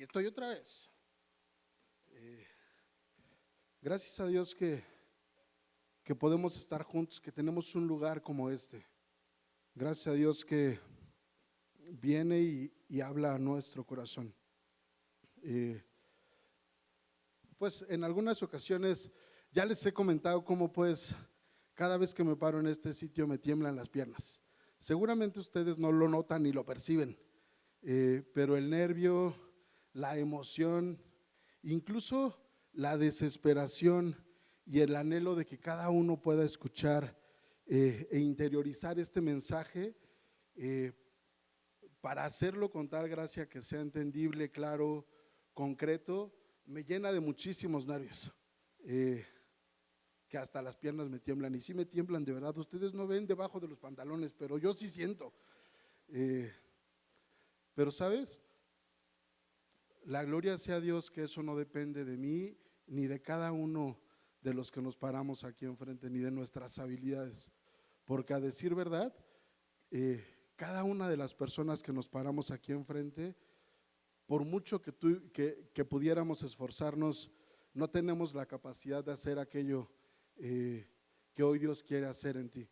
Aquí estoy otra vez. Gracias a Dios que podemos estar juntos, que tenemos un lugar como este. Gracias a Dios que viene y habla a nuestro corazón. Pues en algunas ocasiones ya les he comentado cómo pues cada vez que me paro en este sitio me tiemblan las piernas. Seguramente ustedes no lo notan ni lo perciben, pero el nervio, la emoción, incluso la desesperación y el anhelo de que cada uno pueda escuchar e interiorizar este mensaje para hacerlo con tal gracia que sea entendible, claro, concreto, me llena de muchísimos nervios, que hasta las piernas me tiemblan, y sí me tiemblan de verdad. Ustedes no ven debajo de los pantalones, pero yo sí siento. Pero ¿sabes? La gloria sea a Dios que eso no depende de mí ni de cada uno de los que nos paramos aquí enfrente, ni de nuestras habilidades, porque a decir verdad, cada una de las personas que nos paramos aquí enfrente, por mucho que pudiéramos esforzarnos, no tenemos la capacidad de hacer aquello que hoy Dios quiere hacer en ti.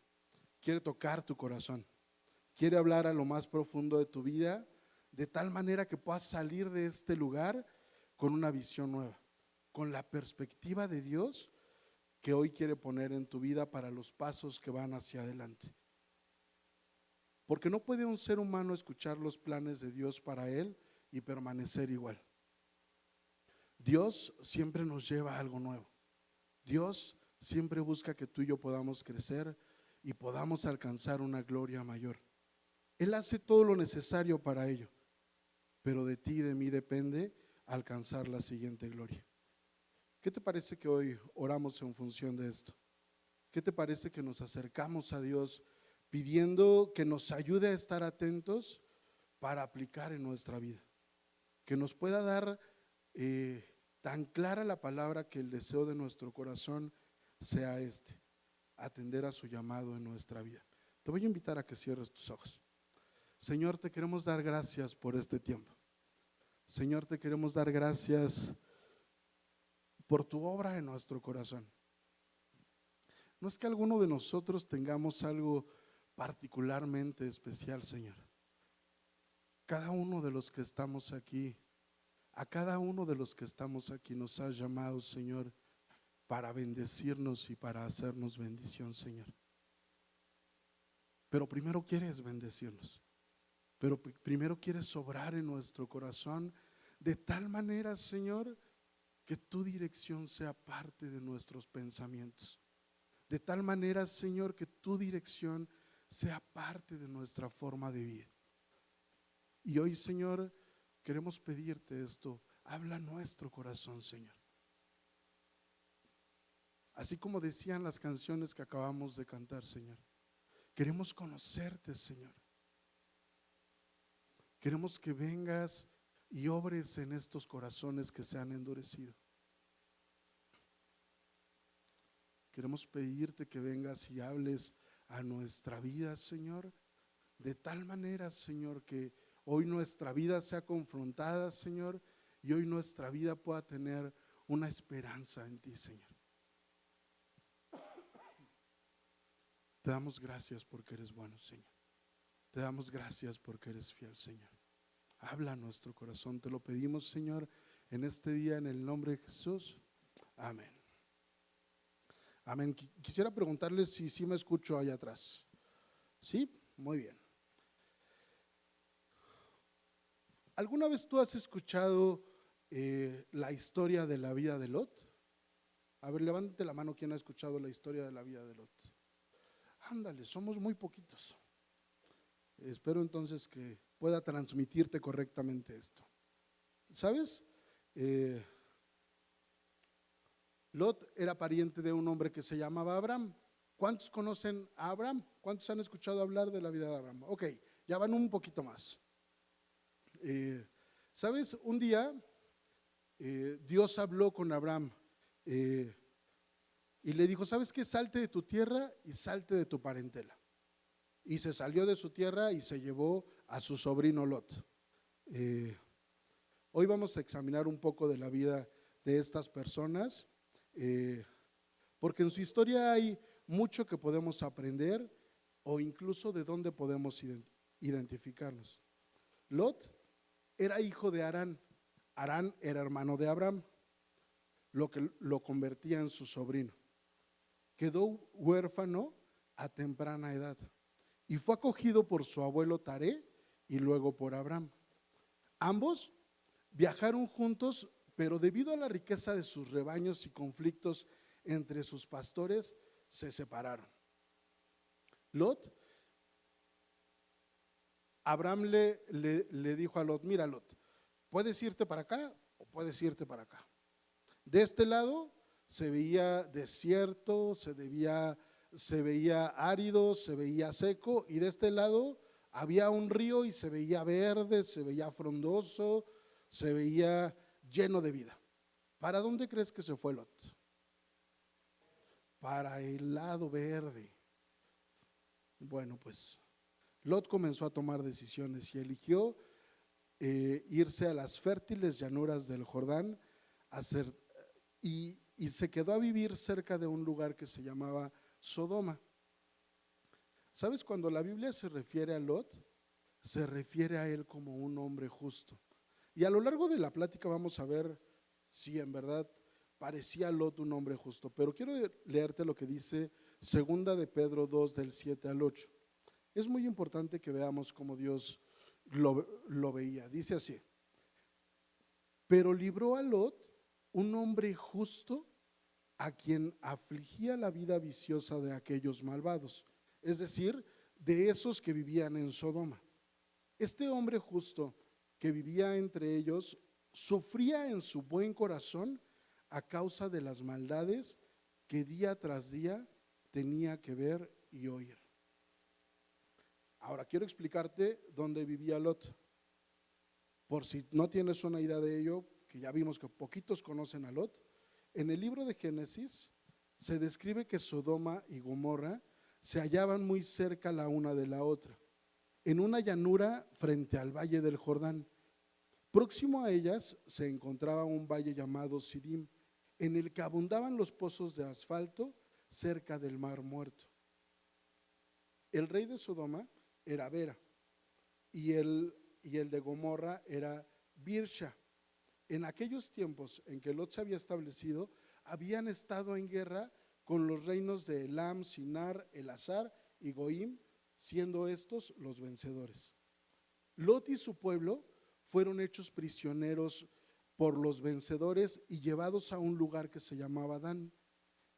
Quiere tocar tu corazón, quiere hablar a lo más profundo de tu vida, de tal manera que puedas salir de este lugar con una visión nueva, con la perspectiva de Dios que hoy quiere poner en tu vida para los pasos que van hacia adelante. Porque no puede un ser humano escuchar los planes de Dios para él y permanecer igual. Dios siempre nos lleva a algo nuevo. Dios siempre busca que tú y yo podamos crecer y podamos alcanzar una gloria mayor. Él hace todo lo necesario para ello, pero de ti y de mí depende alcanzar la siguiente gloria. ¿Qué te parece que hoy oramos en función de esto? ¿Qué te parece que nos acercamos a Dios pidiendo que nos ayude a estar atentos para aplicar en nuestra vida? Que nos pueda dar tan clara la palabra que el deseo de nuestro corazón sea este, atender a su llamado en nuestra vida. Te voy a invitar a que cierres tus ojos. Señor, te queremos dar gracias por este tiempo. Señor, te queremos dar gracias por tu obra en nuestro corazón. No es que alguno de nosotros tengamos algo particularmente especial, Señor. Cada uno de los que estamos aquí, a cada uno de los que estamos aquí nos has llamado, Señor, para bendecirnos y para hacernos bendición, Señor. Pero primero quieres bendecirnos, pero primero quieres obrar en nuestro corazón de tal manera, Señor, que tu dirección sea parte de nuestros pensamientos. De tal manera, Señor, que tu dirección sea parte de nuestra forma de vida. Y hoy, Señor, queremos pedirte esto. Habla nuestro corazón, Señor. Así como decían las canciones que acabamos de cantar, Señor. Queremos conocerte, Señor. Queremos que vengas y obres en estos corazones que se han endurecido. Queremos pedirte que vengas y hables a nuestra vida, Señor, de tal manera, Señor, que hoy nuestra vida sea confrontada, Señor, y hoy nuestra vida pueda tener una esperanza en ti, Señor. Te damos gracias porque eres bueno, Señor. Te damos gracias porque eres fiel, Señor. Habla a nuestro corazón, te lo pedimos, Señor, en este día, en el nombre de Jesús. Amén. Amén. Quisiera preguntarles si sí me escucho allá atrás. ¿Sí? Muy bien. ¿Alguna vez tú has escuchado la historia de la vida de Lot? A ver, levántate la mano quien ha escuchado la historia de la vida de Lot. Ándale, somos muy poquitos. Espero entonces que pueda transmitirte correctamente esto. ¿Sabes? Lot era pariente de un hombre que se llamaba Abraham. ¿Cuántos conocen a Abraham? ¿Cuántos han escuchado hablar de la vida de Abraham? Ok, ya van un poquito más. ¿Sabes? Un día Dios habló con Abraham y le dijo, ¿sabes qué? Salte de tu tierra y salte de tu parentela. Y se salió de su tierra y se llevó a su sobrino Lot. Hoy vamos a examinar un poco de la vida de estas personas, porque en su historia hay mucho que podemos aprender o incluso de dónde podemos identificarnos. Lot era hijo de Harán. Harán era hermano de Abraham, lo que lo convertía en su sobrino. Quedó huérfano a temprana edad y fue acogido por su abuelo Taré y luego por Abraham. Ambos viajaron juntos, pero debido a la riqueza de sus rebaños y conflictos entre sus pastores, se separaron. Lot, Abraham le dijo a Lot: mira, Lot, puedes irte para acá o puedes irte para acá. De este lado se veía desierto, se veía árido, se veía seco, y de este lado había un río y se veía verde, se veía frondoso, se veía lleno de vida. ¿Para dónde crees que se fue Lot? Para el lado verde. Bueno, pues Lot comenzó a tomar decisiones y eligió irse a las fértiles llanuras del Jordán y se quedó a vivir cerca de un lugar que se llamaba Sodoma. ¿Sabes? Cuando la Biblia se refiere a Lot, se refiere a él como un hombre justo. Y a lo largo de la plática vamos a ver si en verdad parecía Lot un hombre justo. Pero quiero leerte lo que dice Segunda de Pedro 2 del 7 al 8. Es muy importante que veamos cómo Dios lo veía. Dice así: pero libró a Lot, un hombre justo, a quien afligía la vida viciosa de aquellos malvados, es decir, de esos que vivían en Sodoma. Este hombre justo que vivía entre ellos sufría en su buen corazón a causa de las maldades que día tras día tenía que ver y oír. Ahora quiero explicarte dónde vivía Lot, por si no tienes una idea de ello, que ya vimos que poquitos conocen a Lot. En el libro de Génesis se describe que Sodoma y Gomorra se hallaban muy cerca la una de la otra, en una llanura frente al valle del Jordán. Próximo a ellas se encontraba un valle llamado Sidim, en el que abundaban los pozos de asfalto cerca del mar muerto. El rey de Sodoma era Bera y el de Gomorra era Birsha. En aquellos tiempos en que Lot se había establecido, habían estado en guerra con los reinos de Elam, Sinar, Elazar y Goim, siendo estos los vencedores. Lot y su pueblo fueron hechos prisioneros por los vencedores y llevados a un lugar que se llamaba Dan.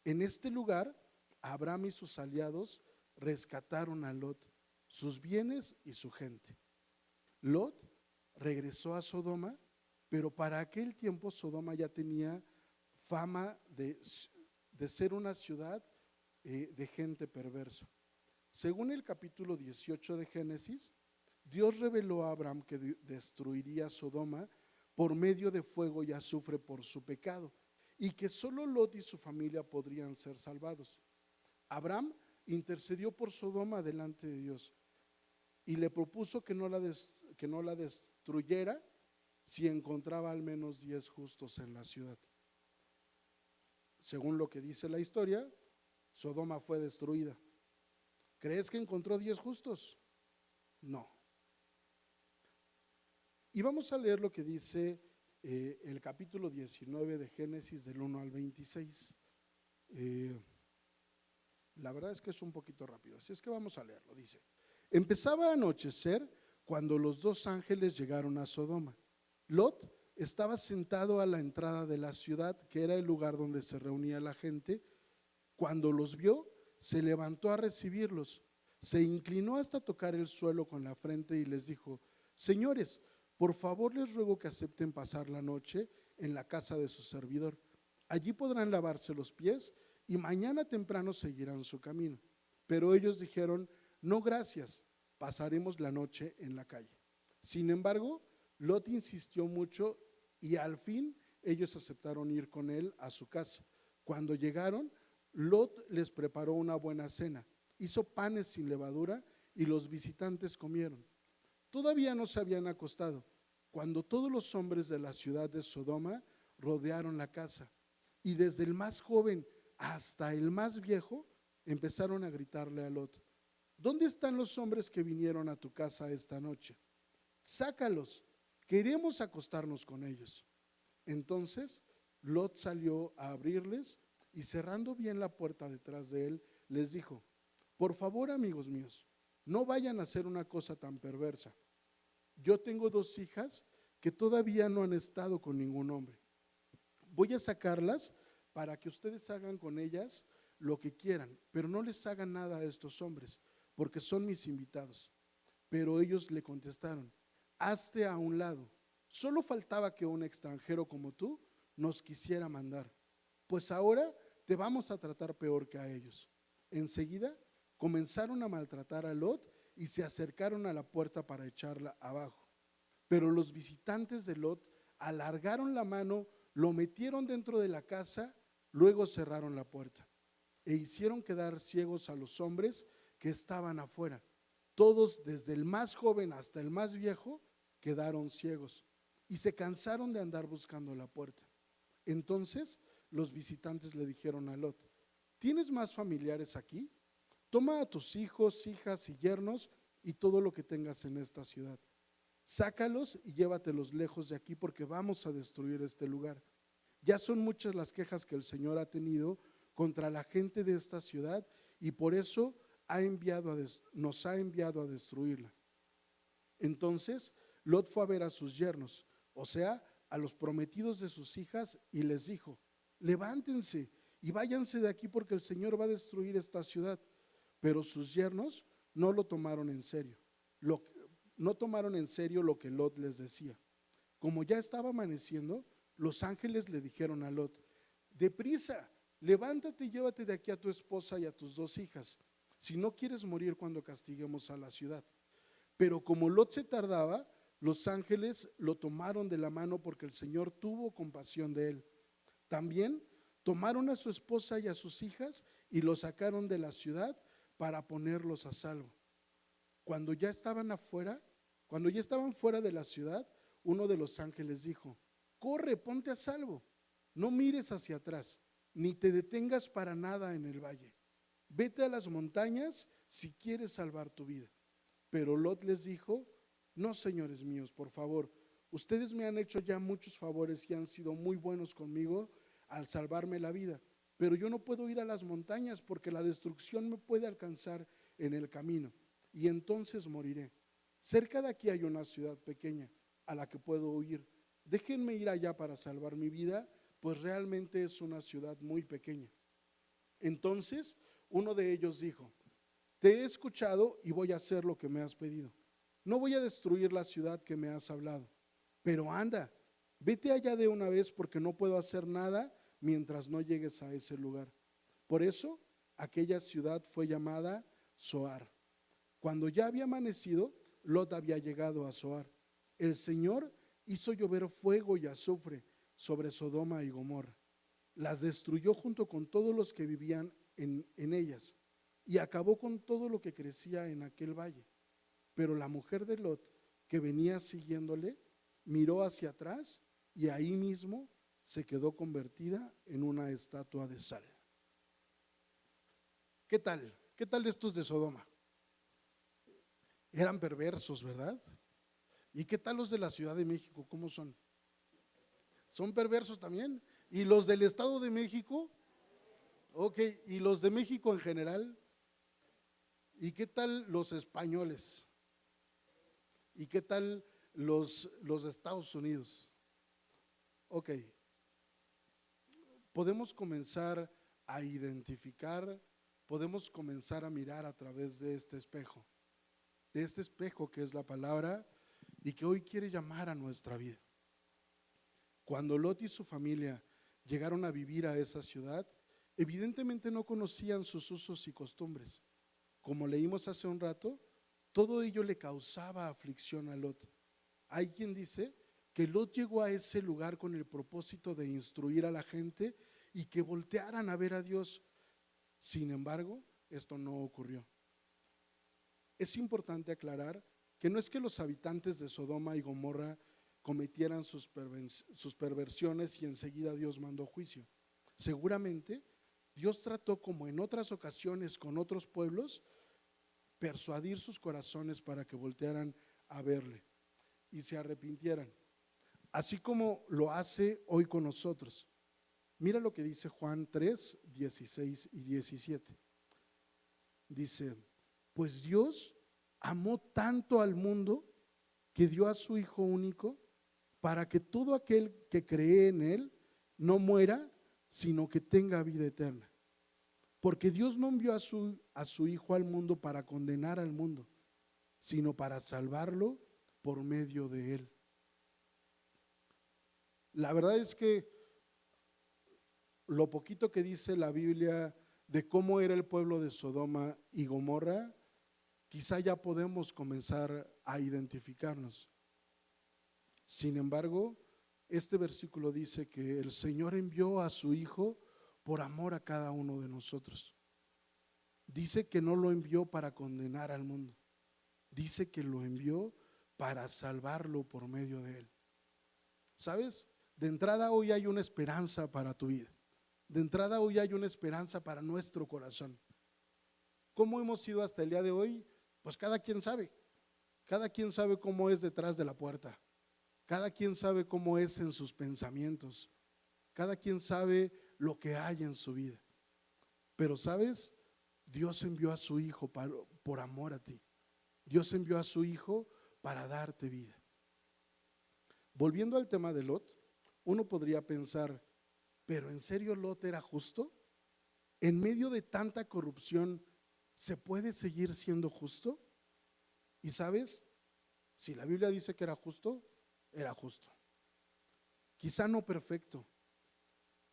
En este lugar, Abraham y sus aliados rescataron a Lot, sus bienes y su gente. Lot regresó a Sodoma, pero para aquel tiempo Sodoma ya tenía fama de ser una ciudad de gente perversa. Según el capítulo 18 de Génesis, Dios reveló a Abraham que destruiría Sodoma por medio de fuego y azufre por su pecado, y que solo Lot y su familia podrían ser salvados. Abraham intercedió por Sodoma delante de Dios y le propuso que no la destruyera si encontraba al menos 10 justos en la ciudad. Según lo que dice la historia, Sodoma fue destruida. ¿Crees que encontró 10 justos? No. Y vamos a leer lo que dice el capítulo 19 de Génesis del 1 al 26. La verdad es que es un poquito rápido, así es que vamos a leerlo. Dice: empezaba a anochecer cuando los dos ángeles llegaron a Sodoma. Lot estaba sentado a la entrada de la ciudad, que era el lugar donde se reunía la gente. Cuando los vio, se levantó a recibirlos, se inclinó hasta tocar el suelo con la frente y les dijo: señores, por favor les ruego que acepten pasar la noche en la casa de su servidor. Allí podrán lavarse los pies y mañana temprano seguirán su camino. Pero ellos dijeron: no, gracias, pasaremos la noche en la calle. Sin embargo, Lot insistió mucho y al fin ellos aceptaron ir con él a su casa. Cuando llegaron, Lot les preparó una buena cena, hizo panes sin levadura y los visitantes comieron. Todavía no se habían acostado cuando todos los hombres de la ciudad de Sodoma rodearon la casa, y desde el más joven hasta el más viejo empezaron a gritarle a Lot: ¿dónde están los hombres que vinieron a tu casa esta noche? Sácalos, queremos acostarnos con ellos. Entonces Lot salió a abrirles y, cerrando bien la puerta detrás de él, les dijo: por favor, amigos míos, no vayan a hacer una cosa tan perversa. Yo tengo 2 hijas que todavía no han estado con ningún hombre. Voy a sacarlas para que ustedes hagan con ellas lo que quieran, pero no les hagan nada a estos hombres, porque son mis invitados. Pero ellos le contestaron: hazte a un lado. Solo faltaba que un extranjero como tú nos quisiera mandar, pues ahora te vamos a tratar peor que a ellos. Enseguida comenzaron a maltratar a Lot y se acercaron a la puerta para echarla abajo. Pero los visitantes de Lot alargaron la mano, lo metieron dentro de la casa, luego cerraron la puerta e hicieron quedar ciegos a los hombres que estaban afuera. Todos, desde el más joven hasta el más viejo, quedaron ciegos y se cansaron de andar buscando la puerta. Entonces los visitantes le dijeron a Lot: ¿tienes más familiares aquí? Toma a tus hijos, hijas y yernos y todo lo que tengas en esta ciudad. Sácalos y llévatelos lejos de aquí, porque vamos a destruir este lugar. Ya son muchas las quejas que el Señor ha tenido contra la gente de esta ciudad, y por eso nos ha enviado a destruirla. Entonces Lot fue a ver a sus yernos, o sea, a los prometidos de sus hijas, y les dijo: levántense y váyanse de aquí, porque el Señor va a destruir esta ciudad. Pero sus yernos no lo tomaron en serio. No tomaron en serio lo que Lot les decía. Como ya estaba amaneciendo, los ángeles le dijeron a Lot: deprisa, levántate y llévate de aquí a tu esposa y a tus 2 hijas, si no quieres morir cuando castiguemos a la ciudad. Pero como Lot se tardaba, los ángeles lo tomaron de la mano, porque el Señor tuvo compasión de él. También tomaron a su esposa y a sus hijas y los sacaron de la ciudad para ponerlos a salvo. Cuando ya estaban fuera de la ciudad, uno de los ángeles dijo: corre, ponte a salvo, no mires hacia atrás, ni te detengas para nada en el valle. Vete a las montañas si quieres salvar tu vida. Pero Lot les dijo: no, señores míos, por favor, ustedes me han hecho ya muchos favores y han sido muy buenos conmigo al salvarme la vida, pero yo no puedo ir a las montañas, porque la destrucción me puede alcanzar en el camino y entonces moriré. Cerca de aquí hay una ciudad pequeña a la que puedo huir. Déjenme ir allá para salvar mi vida, pues realmente es una ciudad muy pequeña. Entonces uno de ellos dijo: te he escuchado y voy a hacer lo que me has pedido. No voy a destruir la ciudad que me has hablado, pero anda, vete allá de una vez, porque no puedo hacer nada mientras no llegues a ese lugar. Por eso aquella ciudad fue llamada Zoar. Cuando ya había amanecido, Lot había llegado a Zoar. El Señor hizo llover fuego y azufre sobre Sodoma y Gomorra. Las destruyó junto con todos los que vivían en ellas, y acabó con todo lo que crecía en aquel valle. Pero la mujer de Lot, que venía siguiéndole, miró hacia atrás y ahí mismo se quedó convertida en una estatua de sal. ¿Qué tal? ¿Qué tal estos de Sodoma? Eran perversos, ¿verdad? ¿Y qué tal los de la Ciudad de México? ¿Cómo son? ¿Son perversos también? ¿Y los del Estado de México? Ok, ¿y los de México en general? ¿Y qué tal los españoles? ¿Y qué tal los de Estados Unidos? Ok, podemos comenzar a identificar, podemos comenzar a mirar a través de este espejo que es la palabra y que hoy quiere llamar a nuestra vida. Cuando Lot y su familia llegaron a vivir a esa ciudad, evidentemente no conocían sus usos y costumbres. Como leímos hace un rato, todo ello le causaba aflicción a Lot. Hay quien dice que Lot llegó a ese lugar con el propósito de instruir a la gente y que voltearan a ver a Dios. Sin embargo, esto no ocurrió. Es importante aclarar que no es que los habitantes de Sodoma y Gomorra cometieran sus perversiones y enseguida Dios mandó juicio. Seguramente Dios trató, como en otras ocasiones con otros pueblos, persuadir sus corazones para que voltearan a verle y se arrepintieran, así como lo hace hoy con nosotros. Mira lo que dice Juan 3, 16 y 17. Dice: pues Dios amó tanto al mundo que dio a su Hijo único para que todo aquel que cree en Él no muera, sino que tenga vida eterna. Porque Dios no envió a su Hijo al mundo para condenar al mundo, sino para salvarlo por medio de Él. La verdad es que lo poquito que dice la Biblia de cómo era el pueblo de Sodoma y Gomorra, quizá ya podemos comenzar a identificarnos. Sin embargo, este versículo dice que el Señor envió a su Hijo por amor a cada uno de nosotros. Dice que no lo envió para condenar al mundo, dice que lo envió para salvarlo por medio de Él. ¿Sabes? De entrada hoy hay una esperanza para tu vida. De entrada hoy hay una esperanza para nuestro corazón. ¿Cómo hemos sido hasta el día de hoy? Pues cada quien sabe. Cada quien sabe cómo es detrás de la puerta. Cada quien sabe cómo es en sus pensamientos. Cada quien sabe lo que hay en su vida. Pero ¿sabes? Dios envió a su Hijo por amor a ti. Dios envió a su Hijo para darte vida. Volviendo al tema de Lot, uno podría pensar, ¿pero en serio Lot era justo? ¿En medio de tanta corrupción se puede seguir siendo justo? Y ¿sabes? Si la Biblia dice que era justo, era justo. Quizá no perfecto,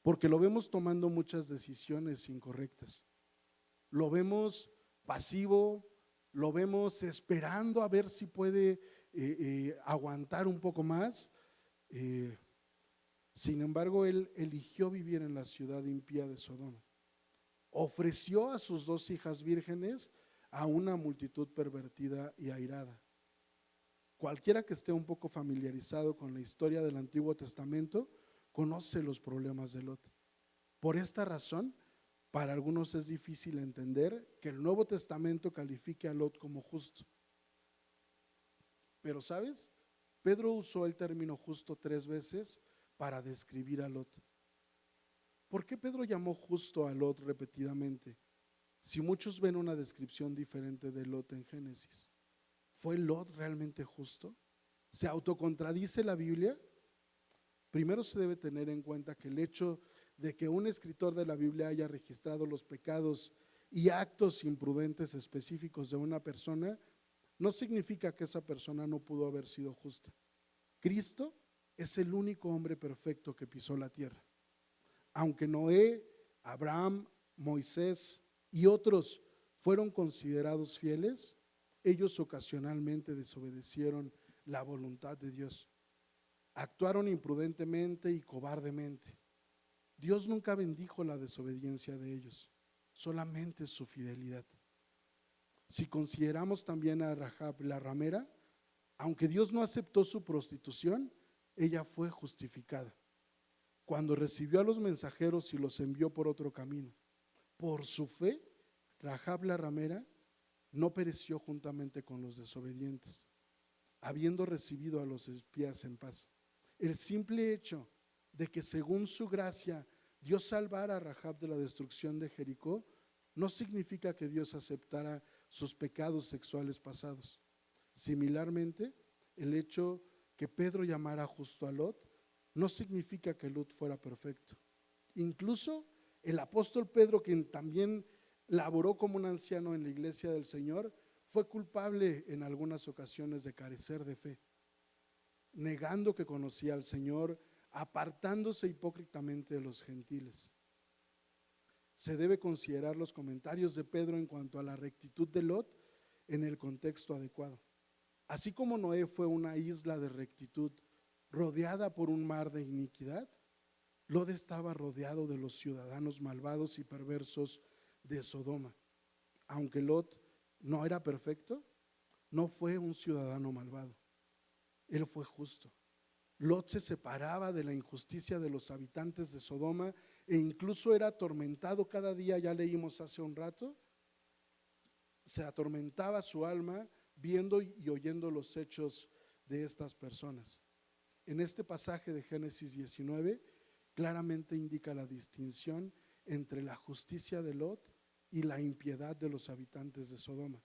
porque lo vemos tomando muchas decisiones incorrectas. Lo vemos pasivo, lo vemos esperando a ver si puede aguantar un poco más. Sin embargo, él eligió vivir en la ciudad impía de Sodoma. Ofreció a sus 2 hijas vírgenes a una multitud pervertida y airada. Cualquiera que esté un poco familiarizado con la historia del Antiguo Testamento conoce los problemas de Lot. Por esta razón, para algunos es difícil entender que el Nuevo Testamento califique a Lot como justo. Pero ¿sabes? Pedro usó el término justo 3 veces para describir a Lot. ¿Por qué Pedro llamó justo a Lot repetidamente? Si muchos ven una descripción diferente de Lot en Génesis, ¿fue Lot realmente justo? ¿Se autocontradice la Biblia? Primero se debe tener en cuenta que el hecho de que un escritor de la Biblia haya registrado los pecados y actos imprudentes específicos de una persona no significa que esa persona no pudo haber sido justa. Cristo es el único hombre perfecto que pisó la tierra. Aunque Noé, Abraham, Moisés y otros fueron considerados fieles, ellos ocasionalmente desobedecieron la voluntad de Dios. Actuaron imprudentemente y cobardemente. Dios nunca bendijo la desobediencia de ellos, solamente su fidelidad. Si consideramos también a Rahab la ramera, aunque Dios no aceptó su prostitución, ella fue justificada cuando recibió a los mensajeros y los envió por otro camino. Por su fe, Rahab la ramera no pereció juntamente con los desobedientes, habiendo recibido a los espías en paz. El simple hecho de que según su gracia Dios salvara a Rahab de la destrucción de Jericó no significa que Dios aceptara sus pecados sexuales pasados. Similarmente, el hecho que Pedro llamara justo a Lot no significa que Lot fuera perfecto. Incluso el apóstol Pedro, quien también laboró como un anciano en la iglesia del Señor, fue culpable en algunas ocasiones de carecer de fe, negando que conocía al Señor, apartándose hipócritamente de los gentiles. Se debe considerar los comentarios de Pedro en cuanto a la rectitud de Lot en el contexto adecuado. Así como Noé fue una isla de rectitud rodeada por un mar de iniquidad, Lot estaba rodeado de los ciudadanos malvados y perversos de Sodoma. Aunque Lot no era perfecto, no fue un ciudadano malvado. Él fue justo. Lot se separaba de la injusticia de los habitantes de Sodoma e incluso era atormentado cada día, ya leímos hace un rato, se atormentaba su alma viendo y oyendo los hechos de estas personas. En este pasaje de Génesis 19 claramente indica la distinción entre la justicia de Lot y la impiedad de los habitantes de Sodoma.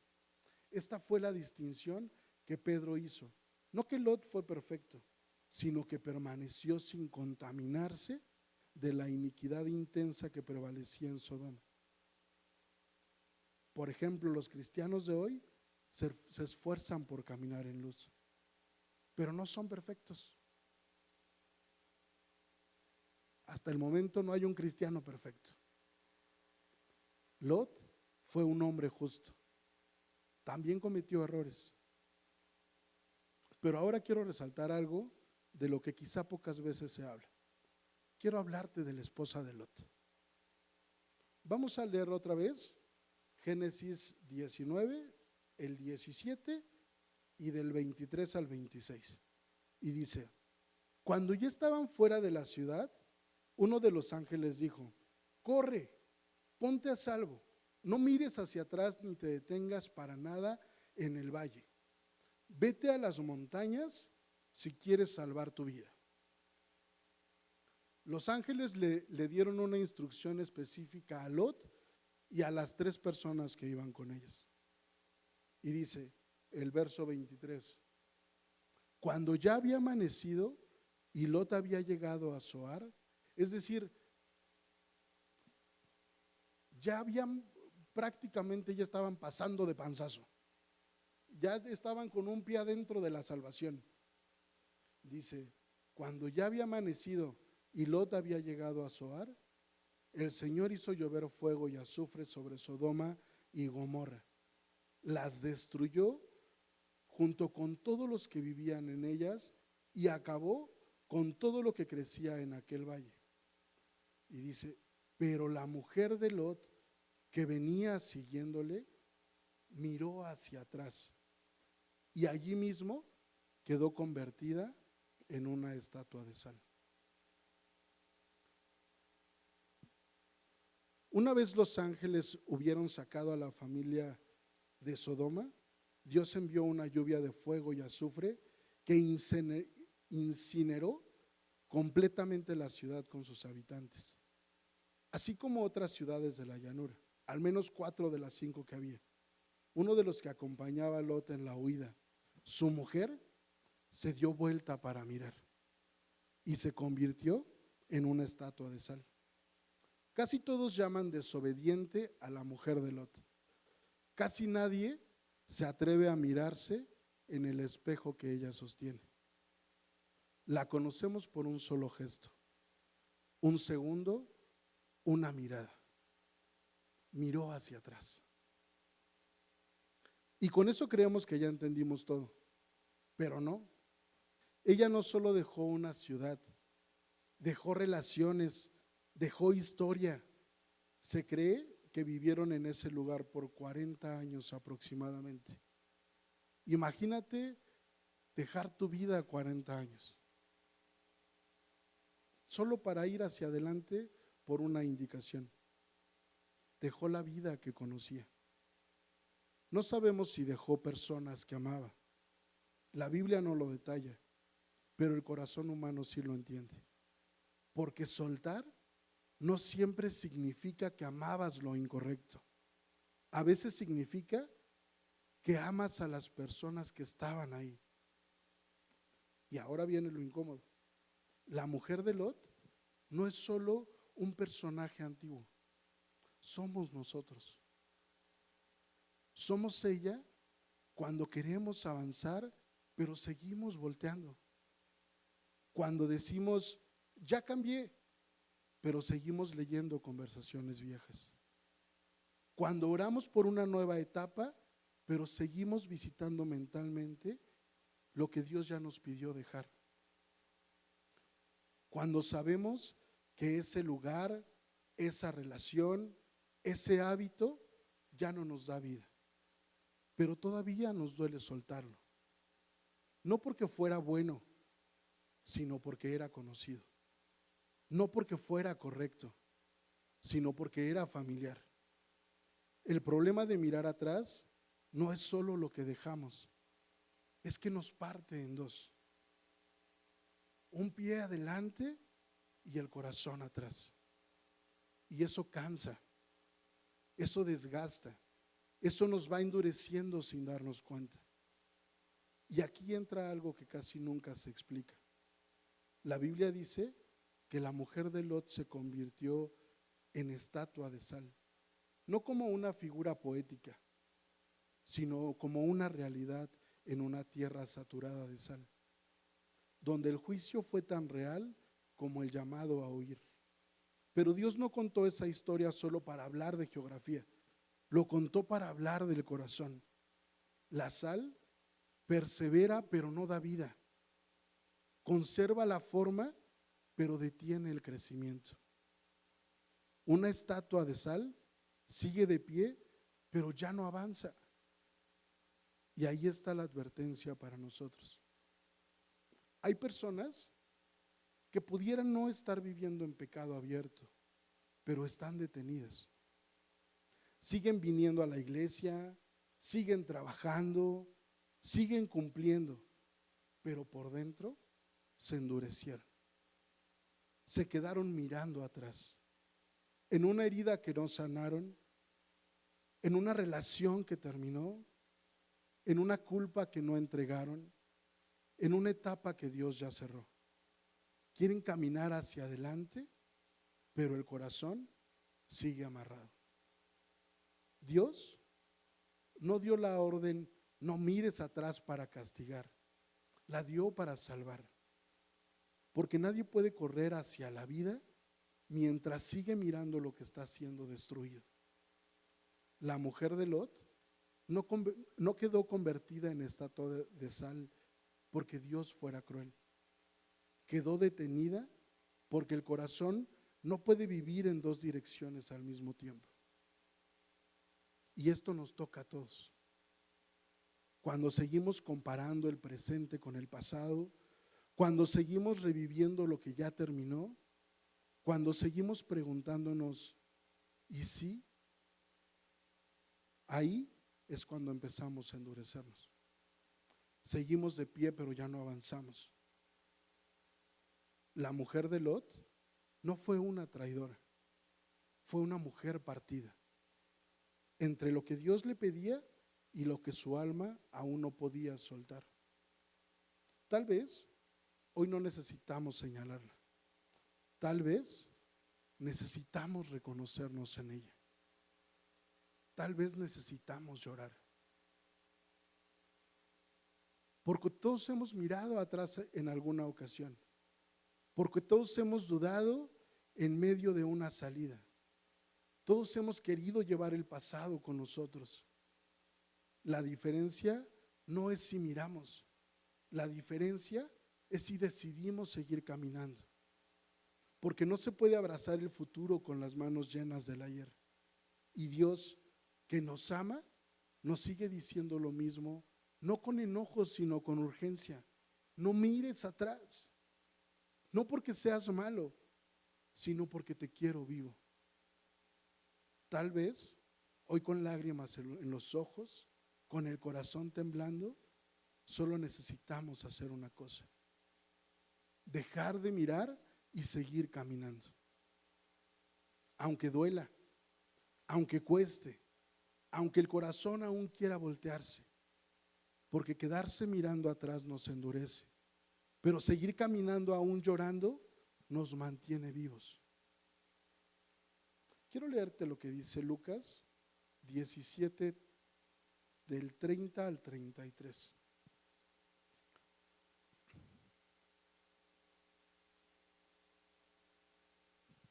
Esta fue la distinción que Pedro hizo. No que Lot fue perfecto, sino que permaneció sin contaminarse de la iniquidad intensa que prevalecía en Sodoma. Por ejemplo, los cristianos de hoy se esfuerzan por caminar en luz, pero no son perfectos. Hasta el momento no hay un cristiano perfecto. Lot fue un hombre justo, también cometió errores, pero ahora quiero resaltar algo de lo que quizá pocas veces se habla. Quiero hablarte de la esposa de Lot. Vamos a leer otra vez Génesis 19, el 17 y del 23 al 26. Y dice: cuando ya estaban fuera de la ciudad, uno de los ángeles dijo: corre, ponte a salvo, no mires hacia atrás ni te detengas para nada en el valle. Vete a las montañas si quieres salvar tu vida. Los ángeles le dieron una instrucción específica a Lot y a las 3 personas que iban con ellas. Y dice el verso 23: cuando ya había amanecido y Lot había llegado a Zoar, es decir, prácticamente ya estaban pasando de panzazo, ya estaban con un pie adentro de la salvación. Dice, cuando ya había amanecido y Lot había llegado a Zoar, el Señor hizo llover fuego y azufre sobre Sodoma y Gomorra. Las destruyó junto con todos los que vivían en ellas y acabó con todo lo que crecía en aquel valle. Y dice, pero la mujer de Lot, que venía siguiéndole, miró hacia atrás y allí mismo quedó convertida en una estatua de sal. Una vez los ángeles hubieron sacado a la familia de Sodoma, Dios envió una lluvia de fuego y azufre que incineró completamente la ciudad con sus habitantes, así como otras ciudades de la llanura, al menos 4 de las 5 que había. Uno de los que acompañaba a Lot en la huida, su mujer, se dio vuelta para mirar y se convirtió en una estatua de sal. Casi todos llaman desobediente a la mujer de Lot. Casi nadie se atreve a mirarse en el espejo que ella sostiene. La conocemos por un solo gesto, un segundo, una mirada. Miró hacia atrás. Y con eso creemos que ya entendimos todo, pero no. Ella no solo dejó una ciudad, dejó relaciones, dejó historia. Se cree que vivieron en ese lugar por 40 años aproximadamente. Imagínate dejar tu vida 40 años, solo para ir hacia adelante por una indicación. Dejó la vida que conocía. No sabemos si dejó personas que amaba. La Biblia no lo detalla, pero el corazón humano sí lo entiende. Porque soltar no siempre significa que amabas lo incorrecto. A veces significa que amas a las personas que estaban ahí. Y ahora viene lo incómodo. La mujer de Lot no es solo un personaje antiguo, somos nosotros. Somos ella cuando queremos avanzar, pero seguimos volteando. Cuando decimos, ya cambié, pero seguimos leyendo conversaciones viejas. Cuando oramos por una nueva etapa, pero seguimos visitando mentalmente lo que Dios ya nos pidió dejar. Cuando sabemos que ese lugar, esa relación, ese hábito ya no nos da vida, pero todavía nos duele soltarlo. No porque fuera bueno, sino porque era conocido. No porque fuera correcto, sino porque era familiar. El problema de mirar atrás no es solo lo que dejamos, es que nos parte en dos. Un pie adelante y el corazón atrás. Y eso cansa, eso desgasta, eso nos va endureciendo sin darnos cuenta. Y aquí entra algo que casi nunca se explica. La Biblia dice que la mujer de Lot se convirtió en estatua de sal, no como una figura poética, sino como una realidad en una tierra saturada de sal, donde el juicio fue tan real como el llamado a huir. Pero Dios no contó esa historia solo para hablar de geografía, lo contó para hablar del corazón. La sal persevera pero no da vida, conserva la forma pero detiene el crecimiento. Una estatua de sal sigue de pie pero ya no avanza. Y ahí está la advertencia para nosotros. Hay personas que pudieran no estar viviendo en pecado abierto, pero están detenidas. Siguen viniendo a la iglesia, siguen trabajando, siguen cumpliendo, pero por dentro se endurecieron. Se quedaron mirando atrás, en una herida que no sanaron, en una relación que terminó, en una culpa que no entregaron, en una etapa que Dios ya cerró. Quieren caminar hacia adelante, pero el corazón sigue amarrado. Dios no dio la orden, no mires atrás para castigar, la dio para salvar. Porque nadie puede correr hacia la vida mientras sigue mirando lo que está siendo destruido. La mujer de Lot no quedó convertida en estatua de sal porque Dios fuera cruel. Quedó detenida porque el corazón no puede vivir en dos direcciones al mismo tiempo. Y esto nos toca a todos. Cuando seguimos comparando el presente con el pasado, cuando seguimos reviviendo lo que ya terminó, cuando seguimos preguntándonos, ¿y sí? Ahí es cuando empezamos a endurecernos. Seguimos de pie, pero ya no avanzamos. La mujer de Lot no fue una traidora, fue una mujer partida entre lo que Dios le pedía y lo que su alma aún no podía soltar. Tal vez hoy no necesitamos señalarla, tal vez necesitamos reconocernos en ella, tal vez necesitamos llorar. Porque todos hemos mirado atrás en alguna ocasión, porque todos hemos dudado en medio de una salida, todos hemos querido llevar el pasado con nosotros. La diferencia no es si miramos, la diferencia es si decidimos seguir caminando, porque no se puede abrazar el futuro con las manos llenas del ayer. Y Dios, que nos ama, nos sigue diciendo lo mismo, no con enojo, sino con urgencia. No mires atrás, no porque seas malo, sino porque te quiero vivo. Tal vez hoy con lágrimas en los ojos, con el corazón temblando, solo necesitamos hacer una cosa: dejar de mirar y seguir caminando. Aunque duela, aunque cueste, aunque el corazón aún quiera voltearse, porque quedarse mirando atrás nos endurece, pero seguir caminando aún llorando nos mantiene vivos. Quiero leerte lo que dice Lucas 17, del 30 al 33.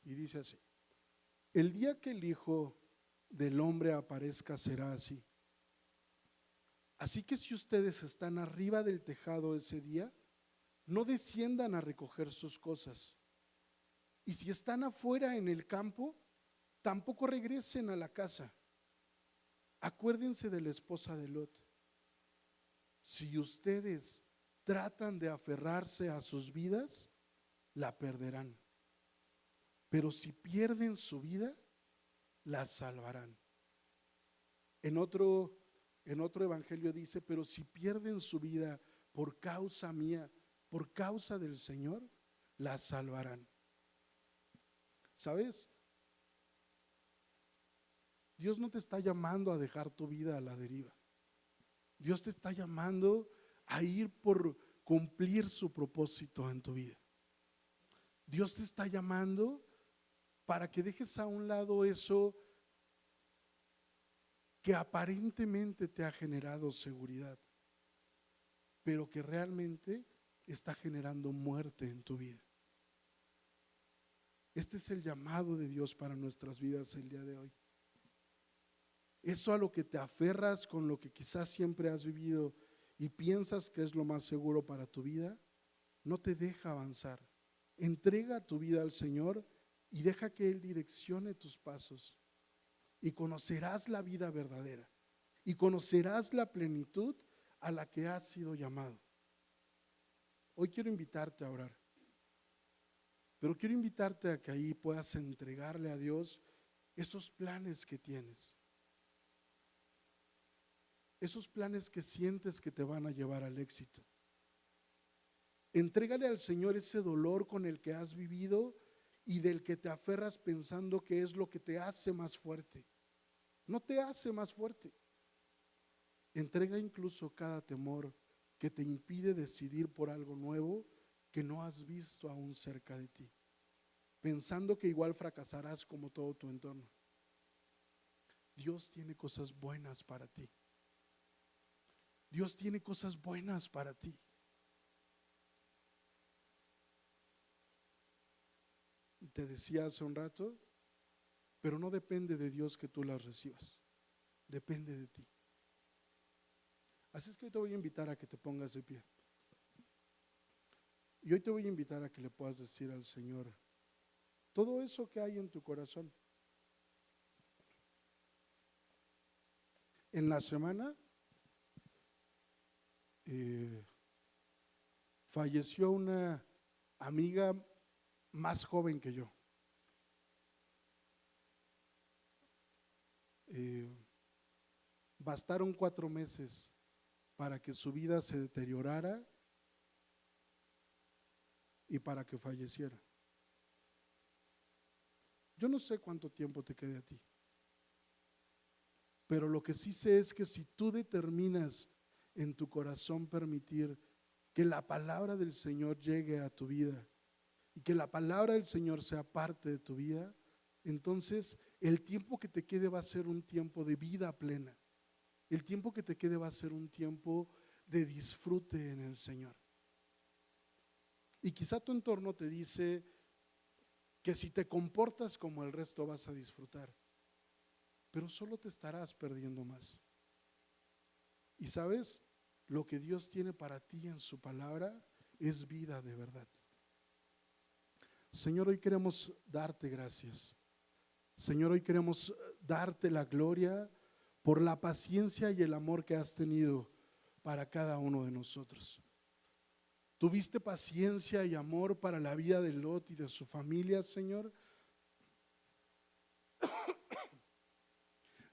Y dice así: el día que el Hijo del Hombre aparezca será así. Así que si ustedes están arriba del tejado ese día, no desciendan a recoger sus cosas. Y si están afuera en el campo, tampoco regresen a la casa. Acuérdense de la esposa de Lot. Si ustedes tratan de aferrarse a sus vidas, la perderán. Pero si pierden su vida, la salvarán. En otro evangelio dice, pero si pierden su vida por causa mía, por causa del Señor, la salvarán. ¿Sabes? Dios no te está llamando a dejar tu vida a la deriva. Dios te está llamando a ir por cumplir su propósito en tu vida. Dios te está llamando para que dejes a un lado eso que aparentemente te ha generado seguridad, pero que realmente está generando muerte en tu vida. Este es el llamado de Dios para nuestras vidas el día de hoy. Eso a lo que te aferras, con lo que quizás siempre has vivido y piensas que es lo más seguro para tu vida, no te deja avanzar. Entrega tu vida al Señor y deja que Él direccione tus pasos. Y conocerás la vida verdadera y conocerás la plenitud a la que has sido llamado. Hoy quiero invitarte a orar, pero quiero invitarte a que ahí puedas entregarle a Dios esos planes que tienes, esos planes que sientes que te van a llevar al éxito. Entrégale al Señor ese dolor con el que has vivido y del que te aferras pensando que es lo que te hace más fuerte. No te hace más fuerte. Entrega incluso cada temor que te impide decidir por algo nuevo que no has visto aún cerca de ti, pensando que igual fracasarás como todo tu entorno. Dios tiene cosas buenas para ti. Dios tiene cosas buenas para ti. Te decía hace un rato, pero no depende de Dios que tú las recibas, depende de ti. Así es que hoy te voy a invitar a que te pongas de pie. Y hoy te voy a invitar a que le puedas decir al Señor todo eso que hay en tu corazón. En la semana falleció una amiga más joven que yo. Bastaron 4 meses para que su vida se deteriorara y para que falleciera. Yo no sé cuánto tiempo te quede a ti, pero lo que sí sé es que si tú determinas en tu corazón permitir que la palabra del Señor llegue a tu vida y que la palabra del Señor sea parte de tu vida, entonces el tiempo que te quede va a ser un tiempo de vida plena. El tiempo que te quede va a ser un tiempo de disfrute en el Señor. Y quizá tu entorno te dice que si te comportas como el resto vas a disfrutar, pero solo te estarás perdiendo más. Y sabes, lo que Dios tiene para ti en su palabra es vida de verdad. Señor, hoy queremos darte gracias. Señor, hoy queremos darte la gloria por la paciencia y el amor que has tenido para cada uno de nosotros. Tuviste paciencia y amor para la vida de Lot y de su familia, Señor,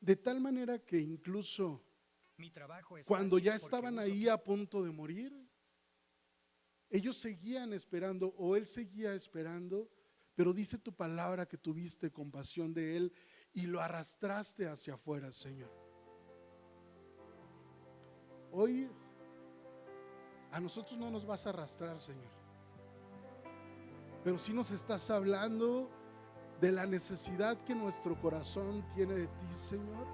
de tal manera que incluso cuando ya estaban ahí a punto de morir, ellos seguían esperando, o él seguía esperando, pero dice tu palabra que tuviste compasión de él y lo arrastraste hacia afuera, Señor. Hoy a nosotros no nos vas a arrastrar, Señor, pero sí nos estás hablando de la necesidad que nuestro corazón tiene de ti, Señor,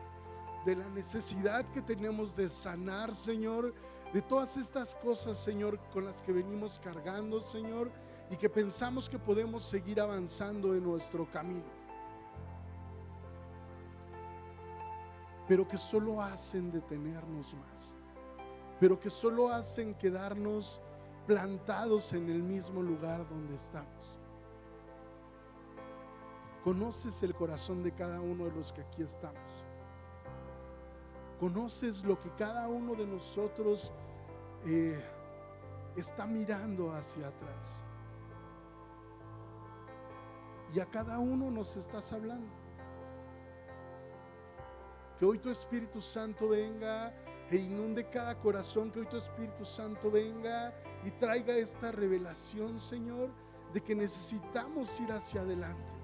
de la necesidad que tenemos de sanar, Señor, de todas estas cosas, Señor, con las que venimos cargando, Señor, y que pensamos que podemos seguir avanzando en nuestro camino, pero que solo hacen detenernos más, pero que solo hacen quedarnos plantados en el mismo lugar donde estamos. Conoces el corazón de cada uno de los que aquí estamos. Conoces lo que cada uno de nosotros está mirando hacia atrás. Y a cada uno nos estás hablando. Que hoy tu Espíritu Santo venga e inunde cada corazón, que hoy tu Espíritu Santo venga y traiga esta revelación, Señor, de que necesitamos ir hacia adelante,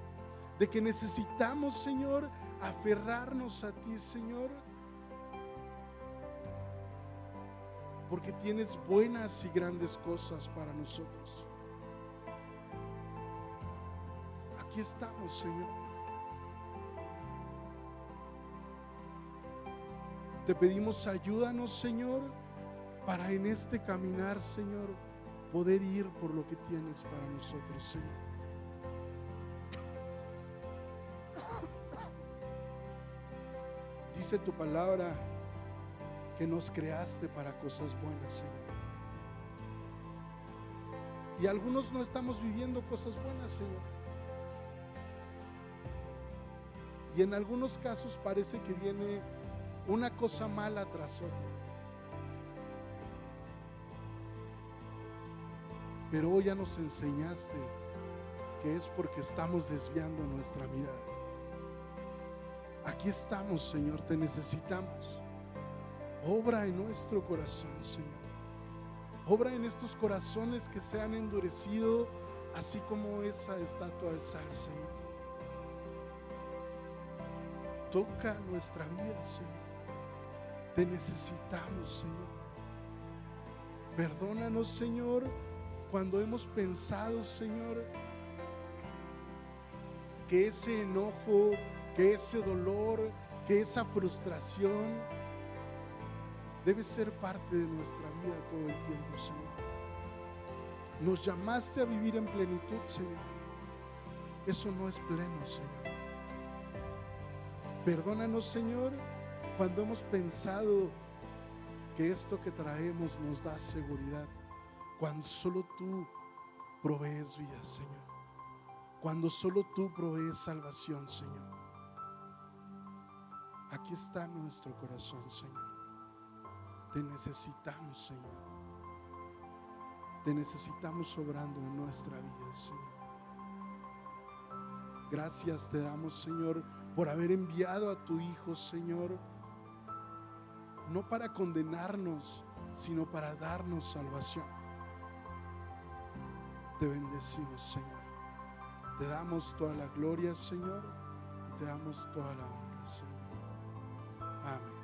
de que necesitamos, Señor, aferrarnos a ti, Señor, porque tienes buenas y grandes cosas para nosotros. Aquí estamos, Señor. Te pedimos, ayúdanos, Señor, para en este caminar, Señor, poder ir por lo que tienes para nosotros, Señor. Dice tu palabra que nos creaste para cosas buenas, Señor. Y algunos no estamos viviendo cosas buenas, Señor. Y en algunos casos parece que viene una cosa mala tras otra. Pero hoy ya nos enseñaste que es porque estamos desviando nuestra mirada. Aquí estamos, Señor, te necesitamos. Obra en nuestro corazón, Señor. Obra en estos corazones que se han endurecido, así como esa estatua de sal, Señor. Toca nuestra vida, Señor. Te necesitamos, Señor. Perdónanos, Señor, cuando hemos pensado, Señor, que ese enojo, que ese dolor, que esa frustración debe ser parte de nuestra vida todo el tiempo, Señor. Nos llamaste a vivir en plenitud, Señor. Eso no es pleno, Señor. Perdónanos, Señor, cuando hemos pensado que esto que traemos nos da seguridad, cuando solo tú provees vida, Señor. Cuando solo tú provees salvación, Señor. Aquí está nuestro corazón, Señor. Te necesitamos, Señor. Te necesitamos obrando en nuestra vida, Señor. Gracias te damos, Señor, por haber enviado a tu Hijo, Señor, no para condenarnos, sino para darnos salvación. Te bendecimos, Señor. Te damos toda la gloria, Señor, y te damos toda la honra, Señor. Amén.